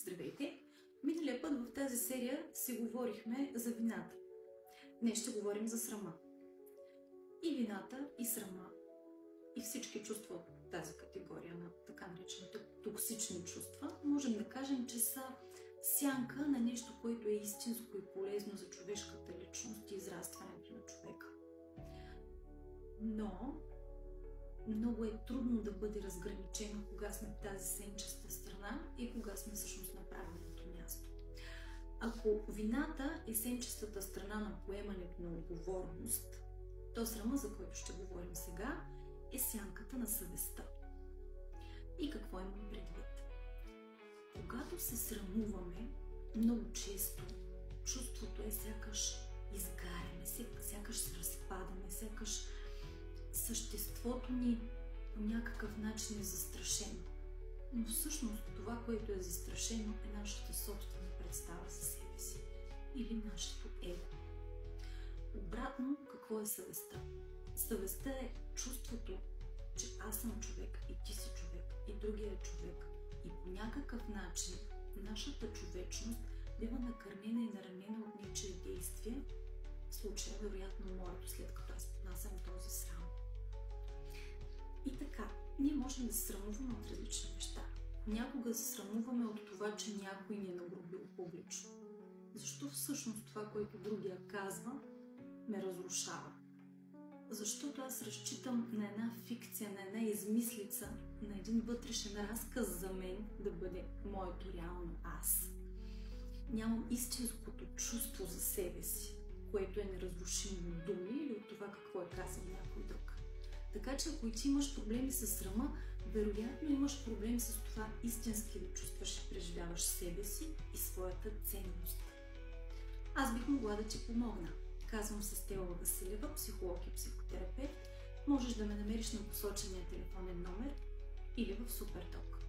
Здравейте! Миналия път в тази серия си говорихме за вината. Днес ще говорим за срама. И вината, и срама, и всички чувства от тази категория на така наречените токсични чувства, можем да кажем, че са сянка на нещо, което е истинско и полезно за човешката личност и израстването на човека. Но много е трудно да бъде разграничено кога сме в тази сенчеста страна и кога сме всъщност на правилното място. Ако вината е сенчестата страна на поемането на отговорност, то срама, за който ще говорим сега, е сянката на съвестта. И какво имам предвид? Когато се срамуваме, много често чувството е сякаш изгаряме, сякаш се разпадаме, сякаш съществото ни по някакъв начин е застрашено. Но всъщност това, което е застрашено, е нашата собствена представа за себе си или нашето его. Обратно, какво е съвестта? Съвестта е чувството, че аз съм човек и ти си човек и другия е човек. И по някакъв начин нашата човечност бива накърнена и наранена от нечие действие, в случая вероятно моето, след като аз понасям този срам. И така, ние можем да се срамуваме от различни неща. Някога се срамуваме от това, че някой ни е нагрубил публично. Защо всъщност това, което другия казва, ме разрушава? Защото аз разчитам на една фикция, на една измислица, на един вътрешен разказ за мен да бъде моето реално аз. Нямам истинското чувство за себе си, което е неразрушимо от думи или от това какво е казал някой друг. Така че ако и ти имаш проблеми с срама, вероятно имаш проблем с това истински да чувстваш и преживяваш себе си и своята ценност. Аз бих могла да ти помогна. Казвам се Стела Василева, психолог и психотерапевт. Можеш да ме намериш на посочения телефонен номер или в Суперток.